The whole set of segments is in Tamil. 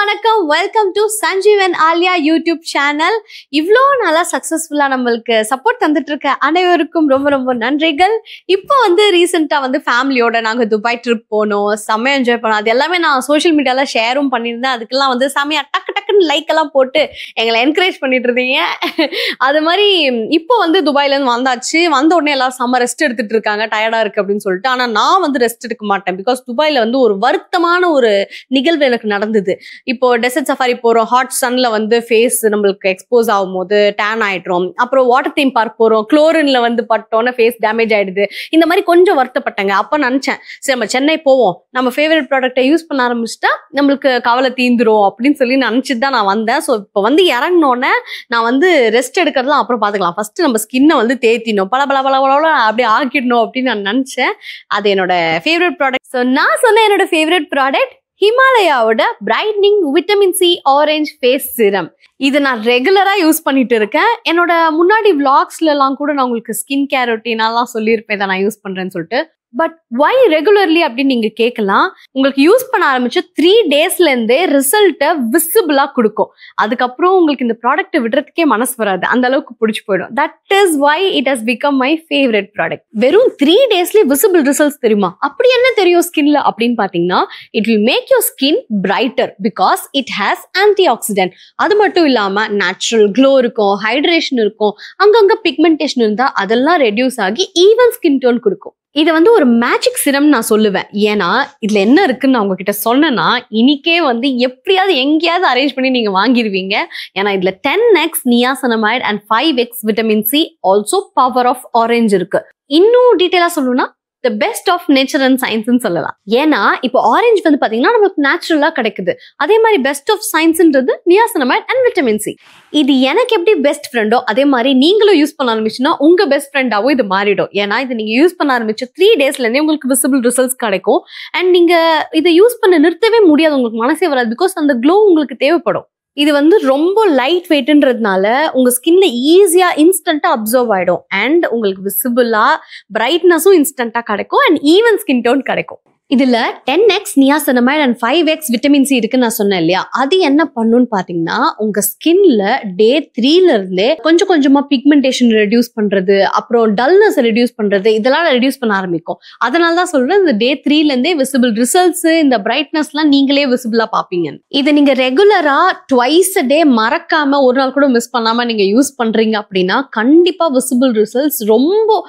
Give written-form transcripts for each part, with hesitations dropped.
வணக்கம் welcome to Sanjeev and Aliya YouTube channel. இவ்வளோ நல்லா சக்ஸஸ்ஃபுல்லாக நம்மளுக்கு சப்போர்ட் தந்துட்டு இருக்க அனைவருக்கும் ரொம்ப ரொம்ப நன்றிகள். இப்போ ரீசெண்டாக ஃபேமிலியோட நாங்கள் துபாய் ட்ரிப் போனோம், செம்மையாக என்ஜாய் பண்ணோம். அது எல்லாமே நான் சோஷியல் மீடியாவில் ஷேரும் பண்ணியிருந்தேன். அதுக்கெல்லாம் செம்மையாக டக்குன்னு லைக் எல்லாம் போட்டு எங்களை என்கரேஜ் பண்ணிட்டு இருந்தீங்க. அது மாதிரி இப்போ துபாயிலேருந்து வந்தாச்சு. வந்த உடனே எல்லாரும் செம்ம ரெஸ்ட் எடுத்துட்டு இருக்காங்க, டயர்டாக இருக்கு அப்படின்னு சொல்லிட்டு. ஆனால் நான் ரெஸ்ட் எடுக்க மாட்டேன். பிகாஸ் துபாயில் ஒரு வருத்தமான ஒரு நிகழ்வு எனக்கு நடந்தது. இப்போ டெசர்ட் சஃபாரி போறோம், ஹாட் சன்ல ஃபேஸ் நம்மளுக்கு எக்ஸ்போஸ் ஆகும் போது டேன் ஆயிடுறோம். அப்புறம் வாட்டர் தீம் பார்க் போறோம், குளோரின்ல பட்டோன்னா ஃபேஸ் டேமேஜ் ஆயிடுது. இந்த மாதிரி கொஞ்சம் வருத்தப்பட்டேங்க. அப்ப நினைச்சேன், சரி நம்ம சென்னை போவோம், நம்ம ஃபேவரட் ப்ராடக்ட்டை யூஸ் பண்ண ஆரம்பிச்சுட்டா நம்மளுக்கு கவலை தீந்துரும் அப்படின்னு சொல்லி நினைச்சிட்டு தான் நான் வந்தேன். ஸோ இப்போ இறங்கினோடனே நான் ரெஸ்ட் எடுக்கிறதுலாம் அப்புறம் பார்த்துக்கலாம், ஃபர்ஸ்ட் நம்ம ஸ்கின்னை தேத்தினோம், பல பல பல பல அப்படியே ஆக்கிடணும் அப்படின்னு நான் நினைச்சேன். அது என்னோட ஃபேவரட் ப்ராடக்ட். ஸோ நான் சொன்ன என்னோட ஃபேவரட் ப்ராடக்ட் ஹிமாலயாவோட brightening vitamin C orange face serum. இது நான் ரெகுலரா யூஸ் பண்ணிட்டு இருக்கேன். என்னோட முன்னாடி விளாக்ஸ்ல எல்லாம் கூட நான் உங்களுக்கு ஸ்கின் கேர் ரொட்டீனாலாம் சொல்லியிருப்பேன் இதை நான் யூஸ் பண்றேன்னு சொல்லிட்டு. பட் வை ரெகுலர்லி அப்படின்னு நீங்க கேட்கலாம். உங்களுக்கு யூஸ் பண்ண ஆரம்பிச்சு 3 டேஸ்ல இருந்தே ரிசல்ட்டை விசிபிளா கொடுக்கும். அதுக்கப்புறம் உங்களுக்கு இந்த ப்ராடக்ட்டை விடுறதுக்கே மனசு வராது, அந்த அளவுக்கு பிடிச்சி போயிடும். That is why it has become my favourite product. வெறும் 3 டேஸ்லயே விசிபிள் ரிசல்ட்ஸ் தெரியுமா? அப்படி என்ன தெரியும் ஸ்கின்ல அப்படின்னு பாத்தீங்கன்னா, it will make your skin brighter because it has antioxidant. அது மட்டும் இல்லாம நேச்சுரல் க்ளோ இருக்கும், ஹைட்ரேஷன் இருக்கும், அங்கங்க பிக்மெண்டேஷன் இருந்தா அதெல்லாம் ரெடியூஸ் ஆகி ஈவன் ஸ்கின் டோன் கொடுக்கும். இதை ஒரு மேஜிக் சிரம் நான் சொல்லுவேன். ஏன்னா இதுல என்ன இருக்குன்னு நான் உங்ககிட்ட சொன்னேன்னா இன்னைக்கே எப்படியாவது எங்கேயாவது அரேஞ்ச் பண்ணி நீங்க வாங்கிடுவீங்க. ஏன்னா இதுல 10x niacinamide and 5x vitamin C also power of orange இருக்கு. இன்னும் டீட்டெயிலா சொல்லணும்னா the best of nature and சயின்ஸ்னு சொல்லலாம். ஏன்னா இப்போ ஆரஞ்சு பாத்தீங்கன்னா நமக்கு நேச்சுரலா கிடைக்குது. அதே மாதிரி பெஸ்ட் ஆஃப் சயின்ஸ்ன்றது நியாசனமைட் அண்ட் விட்டமின் சி. இது எனக்கு எப்படி பெஸ்ட் ஃப்ரெண்டோ அதே மாதிரி நீங்களும் யூஸ் பண்ண ஆரம்பிச்சுன்னா உங்க பெஸ்ட் ஃப்ரெண்டாவும் இது மாறிடும். ஏன்னா இது நீங்க யூஸ் பண்ண ஆரம்பிச்சு 3 டேஸ்ல இருந்தே உங்களுக்கு விசிபிள் ரிசல்ட்ஸ் கிடைக்கும். அண்ட் நீங்க இதை யூஸ் பண்ண நிறுத்தவே முடியாது, உங்களுக்கு மனசே வராது. பிகாஸ் அந்த க்ளோ உங்களுக்கு தேவைப்படும். இது ரொம்ப லைட் வெயிட்ன்றதுனால உங்க ஸ்கின்ல ஈஸியா இன்ஸ்டன்டா அப்சர்வ் ஆயிடும். அண்ட் உங்களுக்கு விசிபிளா பிரைட்னஸும் இன்ஸ்டன்டா கிடைக்கும் அண்ட் ஈவன் ஸ்கின் டோன் கிடைக்கும். இதுல 10x niacinamide and 5x vitamin C இருக்குன்னு நான் சொன்னேன் இல்லையா? அது என்ன பண்ணுன்னு பாத்தீங்கன்னா உங்க ஸ்கின்ல டே 3ல இருந்தே கொஞ்சம் கொஞ்சமா பிக்மெண்டேஷன் ரெடியூஸ் பண்றது, அப்புறம் டல்னஸ் ரெடியூஸ் பண்றது, இதெல்லாம் ரெடியூஸ் பண்ண ஆரம்பிக்கும். அதனாலதான் சொல்றேன், இந்த டே 3ல இருந்தே விசிபிள் ரிசல்ட்ஸ், இந்த பிரைட்னஸ் எல்லாம் நீங்களே விசிபிளா பாப்பீங்க. இதை நீங்க ரெகுலரா ட்வைஸ் a டே மறக்காம ஒரு நாள் கூட மிஸ் பண்ணாம நீங்க யூஸ் பண்றீங்க அப்படின்னா கண்டிப்பா விசிபிள் ரிசல்ட்ஸ் ரொம்ப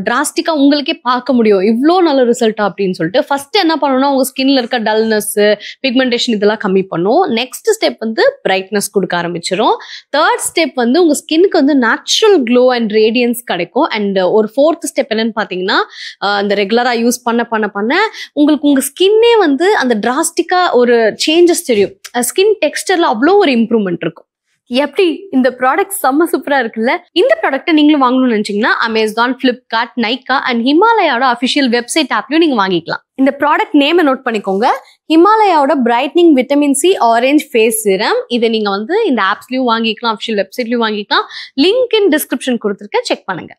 டிராஸ்டிக்கா உங்களுக்கே பார்க்க முடியும், இவ்வளோ நல்ல ரிசல்ட்டா அப்படின்னு சொல்லிட்டு. ஃபர்ஸ்ட் என்ன பண்ணணும்னா உங்க ஸ்கின்ல இருக்க டல்னஸ், பிக்மெண்டேஷன் இதெல்லாம் கம்மி பண்ணும். நெக்ஸ்ட் ஸ்டெப் பிரைட்னஸ் கொடுக்க ஆரம்பிச்சிடும். தேர்ட் ஸ்டெப் உங்க ஸ்கின்னுக்கு நேச்சுரல் க்ளோ அண்ட் ரேடியன்ஸ் கிடைக்கும். அண்ட் ஒரு ஃபோர்த் ஸ்டெப் என்னன்னு பாத்தீங்கன்னா, அந்த ரெகுலரா யூஸ் பண்ண பண்ண பண்ண உங்களுக்கு உங்க ஸ்கின்னே அந்த டிராஸ்டிக்கா ஒரு சேஞ்சஸ் தெரியும். ஸ்கின் டெக்ஸ்டர்ல அவ்வளோ ஒரு இம்ப்ரூவ்மெண்ட் இருக்கும். எப்படி இந்த ப்ராடக்ட் செம்ம சூப்பரா இருக்குல்ல? இந்த ப்ராடக்ட்டை நீங்களும் வாங்கணும்னு நினைச்சீங்கன்னா அமேசான், பிளிப்கார்ட், நைகா அண்ட் ஹிமாலயாவோட அஃபிஷியல் வெப்சைட் ஆப்லயும் நீங்க வாங்கிக்கலாம். இந்த ப்ராடக்ட் நேமை நோட் பண்ணிக்கோங்க, ஹிமாலயாவோட brightening vitamin C orange face serum. இதை நீங்க இந்த ஆப்ஸ்லயும் வாங்கிக்கலாம், அஃபிஷியல் வெப்சைட்லயும் வாங்கிக்கலாம். லிங்க் இன் டிஸ்கிரிப்ஷன் கொடுத்துருக்கேன், செக் பண்ணுங்க.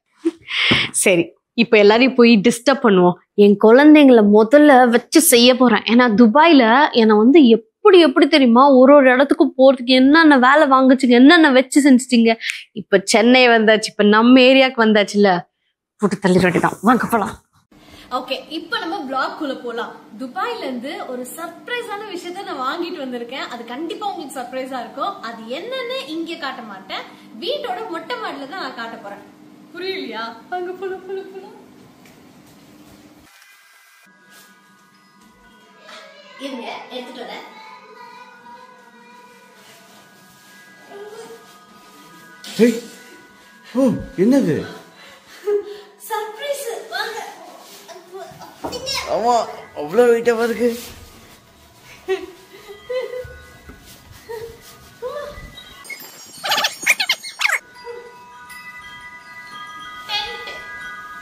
சரி, இப்போ எல்லாரையும் போய் டிஸ்டர்ப் பண்ணுவோம். என் குழந்தைங்களை முதல்ல வச்சு செய்ய போறேன். ஏன்னா துபாயில என்னை எப்படி தெரியுமா, ஒரு இடத்துக்கு போறதுக்கு என்னென்ன வேலை வாங்குச்சுங்க, என்னென்ன வச்சு செஞ்சுட்டீங்க. இப்ப சென்னை வந்தாச்சு, இப்ப நம்ம ஏரியாவுக்கு வந்தாச்சுல்ல, போட்டு தள்ளிட தான். வாங்க போலாம். ஓகே, இப்போ நம்ம vlog குள்ள போலாம். துபாயில இருந்து ஒரு சர்ப்ரைஸான விஷயத்த நான் வாங்கிட்டு வந்திருக்கேன். அது கண்டிப்பா உங்களுக்கு சர்ப்ரைஸா இருக்கும். அது என்னன்னு இங்க காட்ட மாட்டேன், வீட்டோட மொட்டை மாடில தான் நான் காட்ட போறேன். புரியலையா? வாங்க போலாம் போலாம் போலாம். இருங்க, எடுத்துட்டு வரேன். என்னது? சர்ப்ரைஸ். வாங்க. ஆமா, அவ்வளவு வெயிட்டா இருக்கு.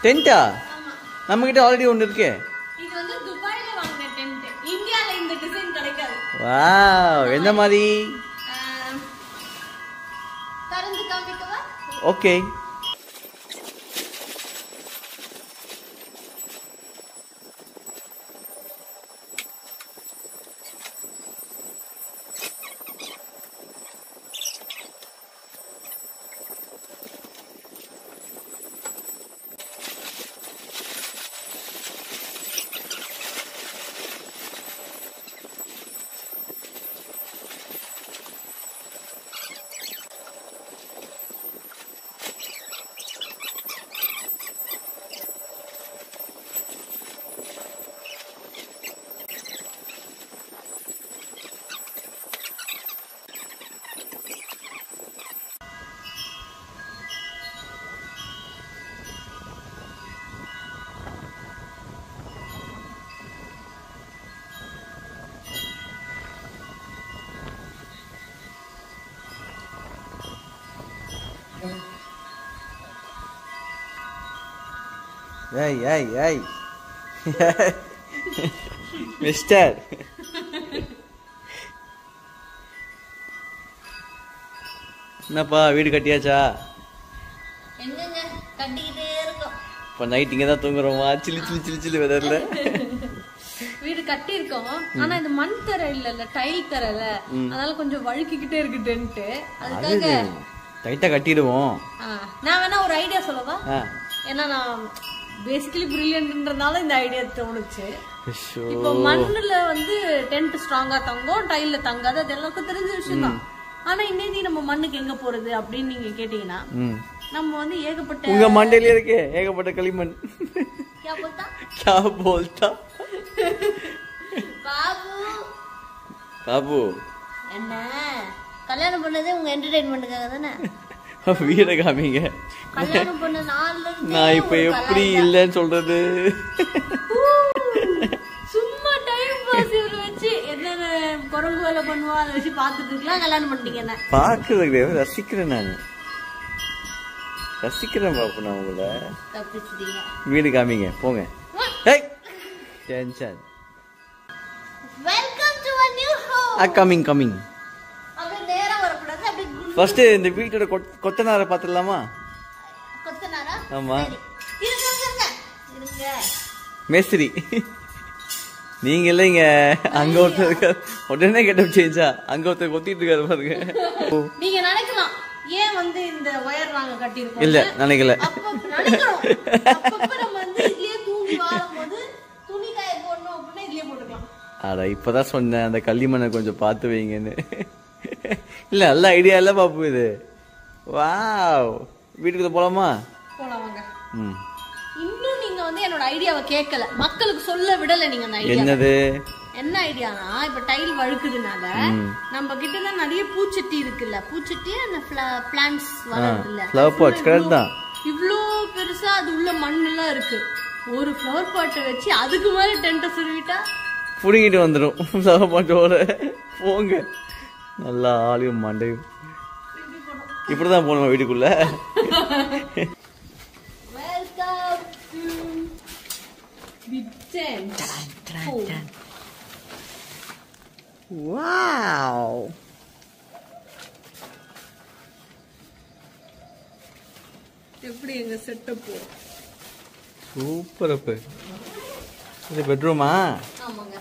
டென்ட்டா? நம்ம கிட்ட ஆல்ரெடி ஒன்னு இருக்கு. இது துபாயில வாங்குன டென்ட். இந்தியால இந்த டிசைன் கிடைக்காது. வாவ், என்ன மாதிரி? தரந்து காமிக்கவா? ஓகே. ஏய் மிஸ்டர் என்னப்பா வீடு கட்டியாச்சா? எங்கங்க கட்டிக்கிட்டே இருக்கோம். இப்போ நைட் இங்கே தான் தூங்குறோமா? சில்லி வெதர்ல வீடு கட்டி இருக்கோம். ஆனா இது மண் தர இல்ல டைல் தரல, அதனால கொஞ்சம் வழுக்கிக்கிட்டே இருக்குதுன்ட்டு அதுக்காக டைட்டா கட்டிடுவோம். நான் வேணா ஒரு ஐடியா சொல்லவா? ஏன்னா நான் பேசிக்கலி பிரில்லியன்ட்ன்றதுனால இந்த ஐடியா தோணுச்சு. இப்போ மண்ணுல வந்து டென்ட் ஸ்ட்ராங்கா தங்கும், டைல்ல தங்காது, அது எல்லாருக்கும் தெரிஞ்ச விஷயம் தான். ஆனா இன்னைக்கு நம்ம மண்ணுக்கு எங்க போறது அப்படின்னு நீங்க கேட்டீங்கன்னா, நம்ம வந்து ஏகப்பட்ட உங்க மண்டையில இருக்கே ஏகப்பட்ட களிமண். क्या बोलता பாபு என்ன கல்யாணம் பண்ணதே உங்க என்டர்டெயின்மெண்ட்டுக்காக தானே? வீட காமிங்க. கல்யாணம் பண்ண நாள்ல நான் இப்ப எப்படி இல்லன்னு சொல்றது? சும்மா டைம் பாஸ் இவரு வச்சு என்னென்ன குரங்கு வேலை பண்ணுவா அதை வச்சு பாத்துட்டு இருக்கலாம். கல்யாணம் பண்ணிட்டீங்க. என்ன பாக்குறது ரசிக்கிறேன், நான் ரசிக்கிறேன் பாப்பு. நான் உங்களை வீடு காமிங்க போங்க. Tension. Welcome to a new home. Coming அப்படியே நேரா வரக்கூடாது. அப்படியே ஃபர்ஸ்ட் இந்த வீட்டோட கொத்தனாரை பாத்துடலாமா? கொத்தனாரா? ஆமா. இருங்க மேஸ்திரி நீங்க இல்லைங்க. அங்க ஒருத்தர் இருக்காரு, உடனே கெட்டப் சேஞ்சா அங்க ஒருத்தர் கொத்திட்டு இருக்காரு பாருங்க. நீங்க நினைக்கலாம் ஏன் வந்து இந்த ஒயர் நாங்க கட்டி இருக்கோம். இல்ல நினைக்கல. அப்பப்ப நம்ம வந்து இதுலயே தூங்கி வாழும்போது துணி காய போடணும் அப்படின்னா இதுலயே போட்டுக்கலாம். அட இப்பதான் சொன்னேன் அந்த களிமண்ணை கொஞ்சம் பார்த்து வைங்கன்னு. இல்ல நல்ல ஐடியா இல்ல பாப்பு இது. வாவ், வீட்டுக்கு போலாமா? போலாம் வாங்க. இன்னும் நீங்க வந்து என்னோட ஐடியாவை கேட்கல, மக்களுக்கு சொல்ல விடல. நீங்க அந்த ஐடியா என்னது? என்ன ஐடியானா, இப்ப டைல் வழுக்குதுனால நம்ம கிட்ட தான் நிறைய பூச்சட்டி இருக்குல்ல, பூச்சட்டி அந்த பிளான்ட்ஸ் வளருதுல்ல, ஃப்ளவர் பாட்ஸ் கரெக்ட் தான். இவ்ளோ பெருசா அது உள்ள மண் எல்லாம் இருக்கு. ஒரு ஃப்ளவர் பாட்டை வச்சு அதுக்கு மேல டென்ட் சுருவிட்டா புடிங்கிட்டு வந்துடும் ஃப்ளவர் பாட்டோட. போங்க நல்லா ஆளையும் மண்டையும். இப்படிதான் போகணுமா வீட்டுக்குள்ள? Welcome to the tent. Wow, எப்படி எங்க செட்டப்? சூப்பர். அப்ப இது பெட்ரூமா? ஆமாங்க.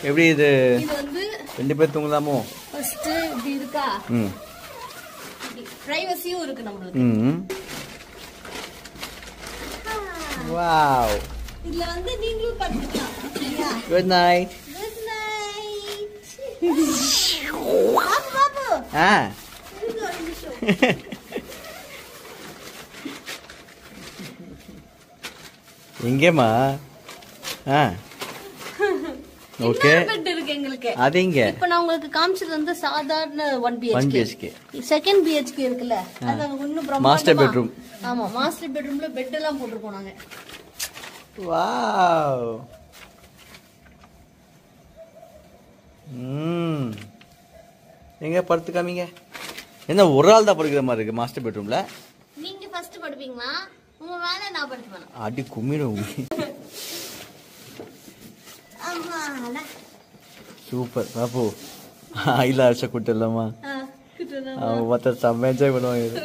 எப்படி இது? இது வந்து 2 பேர் தூங்கலாமோ? ஃபர்ஸ்ட் இப்படி இருக்கா? பிரைவசியும் இருக்கு நம்மளுக்கு. வாவ், இதுல வந்து நீங்களும் படுத்துக்கலாம். சரியா? Good night. Good night. Babu இருங்க ஒரு நிமிஷம். எங்கேமா? ஓகே, பெட் இருக்கு எங்களுக்கு. அதேங்க இப்போ நான் உங்களுக்கு காமிச்சது வந்து சாதாரண 1 BHK. செகண்ட் BHK இருக்குல்ல, அது அங்க இன்னும் பிரம்மாண்டமா மாஸ்டர் பெட்ரூம். ஆமா, மாஸ்டர் பெட்ரூம்ல பெட் எல்லாம் போட்டுருக்கோம் நாங்க. வாவ். எங்க படுத்து காமிங்க. என்ன ஒரு ஆள் தான் படுக்கிற மாதிரி இருக்கு மாஸ்டர் பெட்ரூம்ல? நீங்க ஃபர்ஸ்ட் படுப்பீங்களா? உங்க மேல நான் படுத்துவேன். அடி கும்மிடும். சூப்பர் பாப்பு. ஆயில அடிச்ச கூட்டலாமா? அவங்க பார்த்தா செம்ம என்ஜாய் பண்ணுவாங்க.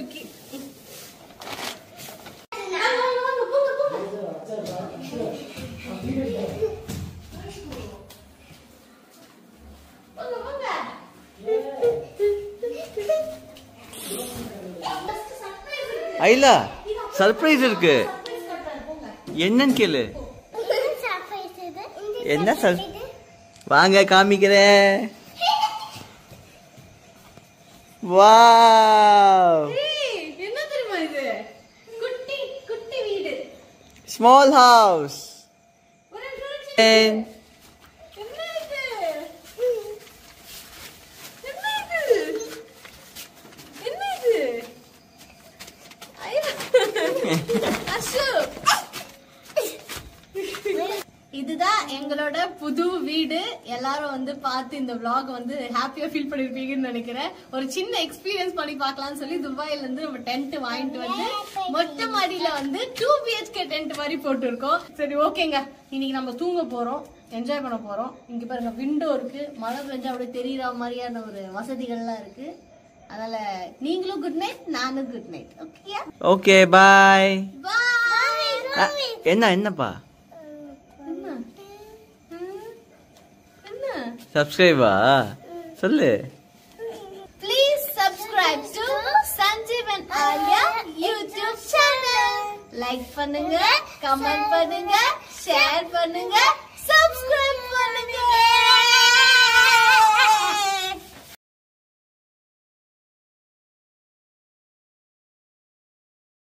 ஐலா சர்ப்ரைஸ் இருக்கு. என்னன்னு கேளு. என்ன சார்? வாங்க காமிக்கிறேன். வாவ், என்ன தெரியுமா இது? குட்டி குட்டி வீடு. Small house. என்ன இதுதான் எங்களோட புது வீடு. எல்லாரும் வந்து பார்த்து இந்த vlog வந்து ஹாப்பியா ஃபீல் பண்ணிருப்பீங்கன்னு நினைக்கிறேன். ஒரு சின்ன எக்ஸ்பீரியன்ஸ் பண்ணி பார்க்கலாம்னு சொல்லி துபாயில இருந்து நம்ம டென்ட் வாங்கிட்டு வந்து மொட்டை மாடியில வந்து 2 BHK டென்ட் மாதிரி போட்டுருக்கோம். சரி ஓகேங்க, இன்னைக்கு நம்ம தூங்க போறோம், என்ஜாய் பண்ண போறோம். இங்க பாருங்க விண்டோ இருக்கு, மழை பெஞ்சா அப்படியே தெரியற மாதிரியான ஒரு வசதிகள்லாம் இருக்கு. அதனால நீங்களும் குட் நைட், நானும் good night. Okay okay bye bye. என்னப்பா என்ன சப்ஸ்கிரைபா சொல்லு. Please subscribe to Sanjeev and Alia YouTube channel. Like பண்ணுங்க, கமெண்ட் பண்ணுங்க, ஷேர் பண்ணுங்க, subscribe